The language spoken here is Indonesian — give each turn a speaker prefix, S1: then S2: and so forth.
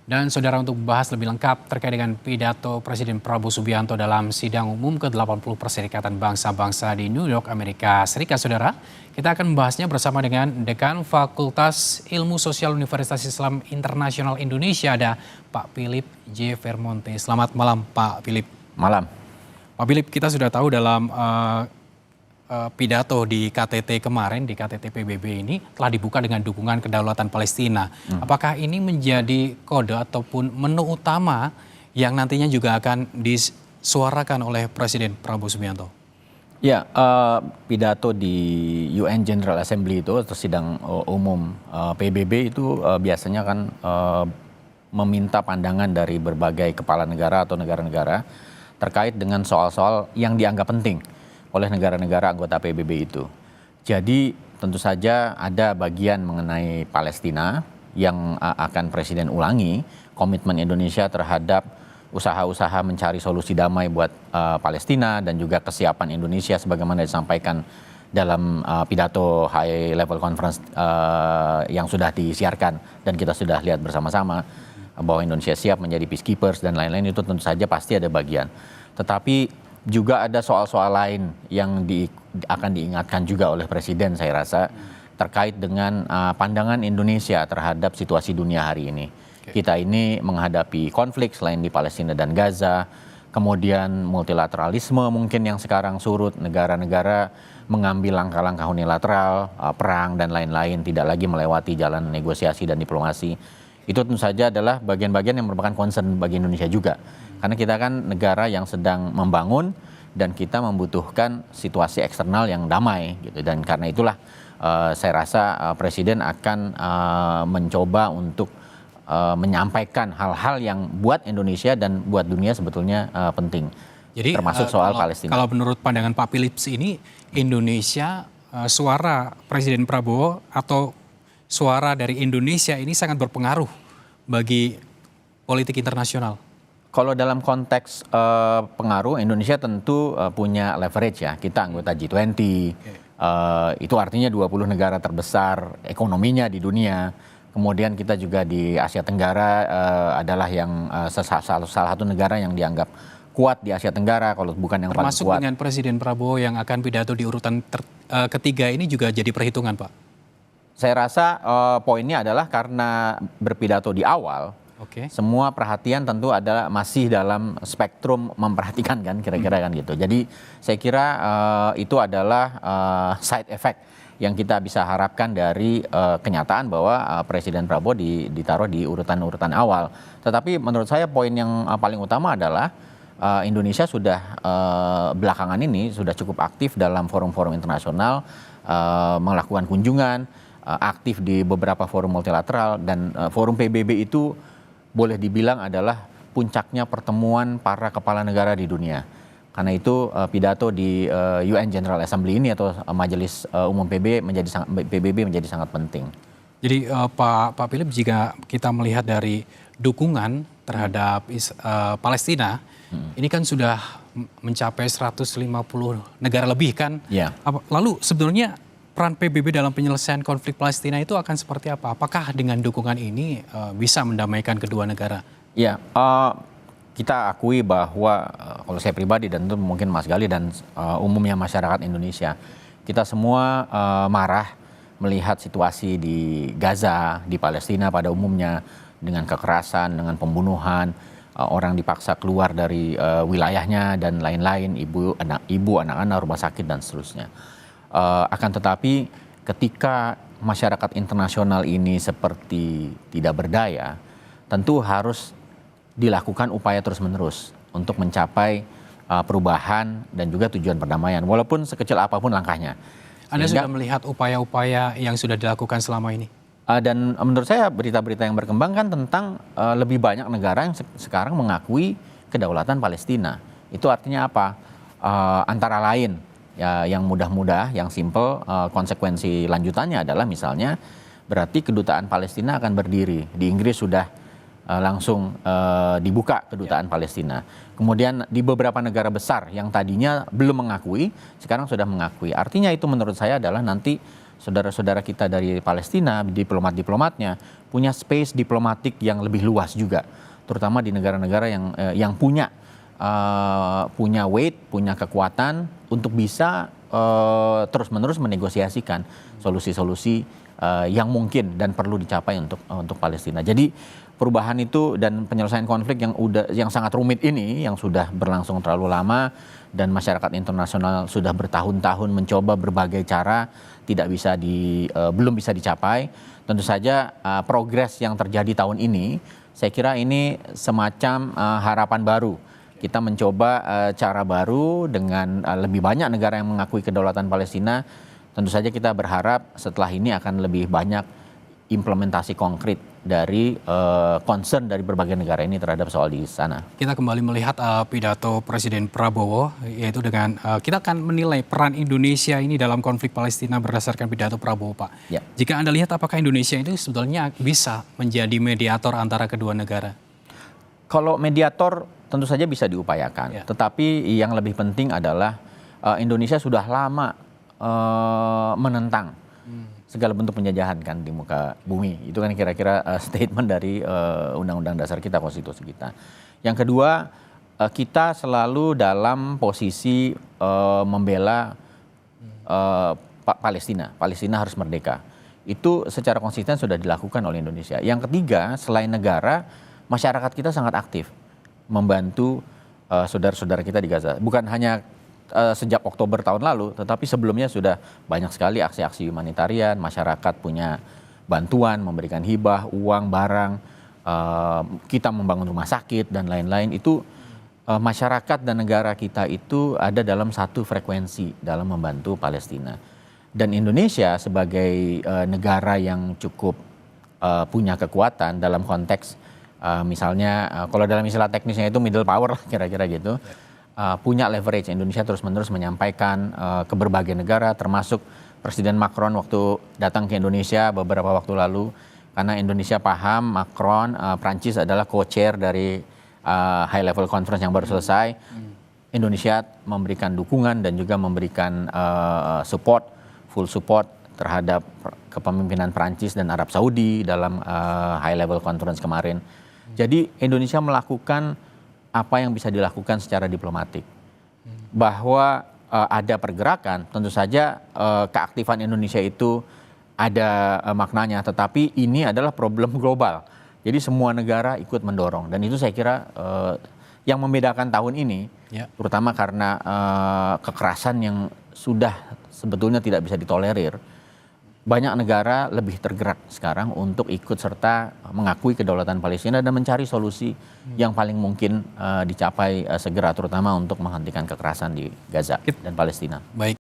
S1: Dan saudara, untuk membahas lebih lengkap terkait dengan pidato Presiden Prabowo Subianto dalam sidang umum ke-80 Perserikatan Bangsa-Bangsa di New York, Amerika Serikat, saudara. Kita akan membahasnya bersama dengan Dekan Fakultas Ilmu Sosial Universitas Islam Internasional Indonesia, ada Pak Philip J. Vermonte. Selamat malam, Pak Philip.
S2: Malam.
S1: Pak Philip, kita sudah tahu dalam pidato di KTT kemarin, di KTT PBB ini telah dibuka dengan dukungan kedaulatan Palestina. Apakah ini menjadi kode ataupun menu utama yang nantinya juga akan disuarakan oleh Presiden Prabowo Subianto?
S2: Ya, pidato di UN General Assembly itu atau sidang umum PBB itu biasanya kan meminta pandangan dari berbagai kepala negara atau negara-negara terkait dengan soal-soal yang dianggap penting oleh negara-negara anggota PBB itu. Jadi tentu saja ada bagian mengenai Palestina yang akan Presiden ulangi, komitmen Indonesia terhadap usaha-usaha mencari solusi damai buat Palestina dan juga kesiapan Indonesia sebagaimana disampaikan dalam pidato High Level Conference yang sudah disiarkan dan kita sudah lihat bersama-sama bahwa Indonesia siap menjadi peacekeepers dan lain-lain, itu tentu saja pasti ada bagian. Tetapi juga ada soal-soal lain yang akan diingatkan juga oleh Presiden, saya rasa, terkait dengan pandangan Indonesia terhadap situasi dunia hari ini. Kita ini menghadapi konflik selain di Palestina dan Gaza, kemudian multilateralisme mungkin yang sekarang surut, negara-negara mengambil langkah-langkah unilateral, perang dan lain-lain, tidak lagi melewati jalan negosiasi dan diplomasi. Itu tentu saja adalah bagian-bagian yang merupakan concern bagi Indonesia juga. Karena kita kan negara yang sedang membangun dan kita membutuhkan situasi eksternal yang damai gitu. Dan karena itulah saya rasa Presiden akan mencoba untuk menyampaikan hal-hal yang buat Indonesia dan buat dunia sebetulnya penting. Jadi termasuk soal Palestina.
S1: Kalau menurut pandangan Pak Philips ini, Indonesia, suara Presiden Prabowo atau suara dari Indonesia ini sangat berpengaruh bagi politik internasional.
S2: Kalau dalam konteks pengaruh, Indonesia tentu punya leverage ya. Kita anggota G20, itu artinya 20 negara terbesar ekonominya di dunia. Kemudian kita juga di Asia Tenggara adalah yang salah satu negara yang dianggap kuat di Asia Tenggara, kalau bukan yang paling kuat.
S1: Termasuk dengan Presiden Prabowo yang akan pidato di urutan ketiga ini juga jadi perhitungan, Pak?
S2: Saya rasa poinnya adalah karena berpidato di awal, semua perhatian tentu adalah masih dalam spektrum memperhatikan kan, kira-kira kan gitu. Jadi saya kira itu adalah side effect yang kita bisa harapkan dari kenyataan bahwa Presiden Prabowo ditaruh di urutan-urutan awal. Tetapi menurut saya poin yang paling utama adalah Indonesia sudah belakangan ini sudah cukup aktif dalam forum-forum internasional, melakukan kunjungan, aktif di beberapa forum multilateral, dan forum PBB itu boleh dibilang adalah puncaknya pertemuan para kepala negara di dunia. Karena itu pidato di UN General Assembly ini atau Majelis Umum PBB menjadi sangat penting.
S1: Jadi Pak Philip, jika kita melihat dari dukungan terhadap Palestina, ini kan sudah mencapai 150 negara lebih kan?
S2: Ya.
S1: Lalu sebenarnya peran PBB dalam penyelesaian konflik Palestina itu akan seperti apa? Apakah dengan dukungan ini bisa mendamaikan kedua negara?
S2: Ya, kita akui bahwa kalau saya pribadi dan itu mungkin Mas Gali dan umumnya masyarakat Indonesia, kita semua marah melihat situasi di Gaza, di Palestina pada umumnya, dengan kekerasan, dengan pembunuhan, orang dipaksa keluar dari wilayahnya dan lain-lain, ibu, anak-anak, rumah sakit dan seterusnya. Akan tetapi ketika masyarakat internasional ini seperti tidak berdaya, tentu harus dilakukan upaya terus-menerus untuk mencapai perubahan dan juga tujuan perdamaian, walaupun sekecil apapun langkahnya.
S1: Anda sudah melihat upaya-upaya yang sudah dilakukan selama ini?
S2: Dan menurut saya berita-berita yang berkembang kan tentang lebih banyak negara yang sekarang mengakui kedaulatan Palestina. Itu artinya apa? Antara lain, ya, yang mudah-mudah, yang simple, konsekuensi lanjutannya adalah misalnya berarti kedutaan Palestina akan berdiri. Di Inggris sudah langsung dibuka kedutaan Palestina. Kemudian di beberapa negara besar yang tadinya belum mengakui, sekarang sudah mengakui. Artinya itu menurut saya adalah nanti saudara-saudara kita dari Palestina, diplomat-diplomatnya punya space diplomatik yang lebih luas juga, terutama di negara-negara yang punya weight, punya kekuatan untuk bisa terus-menerus menegosiasikan solusi-solusi yang mungkin dan perlu dicapai untuk Palestina. Jadi perubahan itu dan penyelesaian konflik yang sangat rumit ini, yang sudah berlangsung terlalu lama dan masyarakat internasional sudah bertahun-tahun mencoba berbagai cara, belum bisa dicapai. Tentu saja progres yang terjadi tahun ini, saya kira ini semacam harapan baru. Kita mencoba cara baru dengan lebih banyak negara yang mengakui kedaulatan Palestina. Tentu saja kita berharap setelah ini akan lebih banyak implementasi konkret dari concern dari berbagai negara ini terhadap soal di sana.
S1: Kita kembali melihat pidato Presiden Prabowo, yaitu dengan kita akan menilai peran Indonesia ini dalam konflik Palestina berdasarkan pidato Prabowo, Pak.
S2: Ya.
S1: Jika Anda lihat apakah Indonesia itu sebetulnya bisa menjadi mediator antara kedua negara?
S2: Kalau mediator tentu saja bisa diupayakan,
S1: Ya.
S2: tetapi yang lebih penting adalah Indonesia sudah lama menentang segala bentuk penjajahan kan di muka bumi. Itu kan kira-kira statement dari Undang-Undang Dasar kita, konstitusi kita. Yang kedua, kita selalu dalam posisi membela Palestina. Palestina harus merdeka. Itu secara konsisten sudah dilakukan oleh Indonesia. Yang ketiga, selain negara, masyarakat kita sangat aktif membantu saudara-saudara kita di Gaza. Bukan hanya sejak Oktober tahun lalu, tetapi sebelumnya sudah banyak sekali aksi-aksi humanitarian, masyarakat punya bantuan, memberikan hibah, uang, barang, kita membangun rumah sakit dan lain-lain. Itu masyarakat dan negara kita itu ada dalam satu frekuensi dalam membantu Palestina. Dan Indonesia sebagai negara yang cukup punya kekuatan dalam konteks misalnya kalau dalam istilah teknisnya itu middle power lah kira-kira gitu. Punya leverage. Indonesia terus-menerus menyampaikan ke berbagai negara, termasuk Presiden Macron waktu datang ke Indonesia beberapa waktu lalu, karena Indonesia paham Macron, Prancis adalah co-chair dari high level conference yang baru selesai. Indonesia memberikan dukungan dan juga memberikan full support terhadap kepemimpinan Prancis dan Arab Saudi dalam high level conference kemarin. Jadi Indonesia melakukan apa yang bisa dilakukan secara diplomatik. Bahwa ada pergerakan, tentu saja keaktifan Indonesia itu ada maknanya, tetapi ini adalah problem global. Jadi semua negara ikut mendorong, dan itu saya kira yang membedakan tahun ini, terutama karena kekerasan yang sudah sebetulnya tidak bisa ditolerir. Banyak negara lebih tergerak sekarang untuk ikut serta mengakui kedaulatan Palestina dan mencari solusi yang paling mungkin dicapai segera, terutama untuk menghentikan kekerasan di Gaza dan Palestina.
S1: Baik.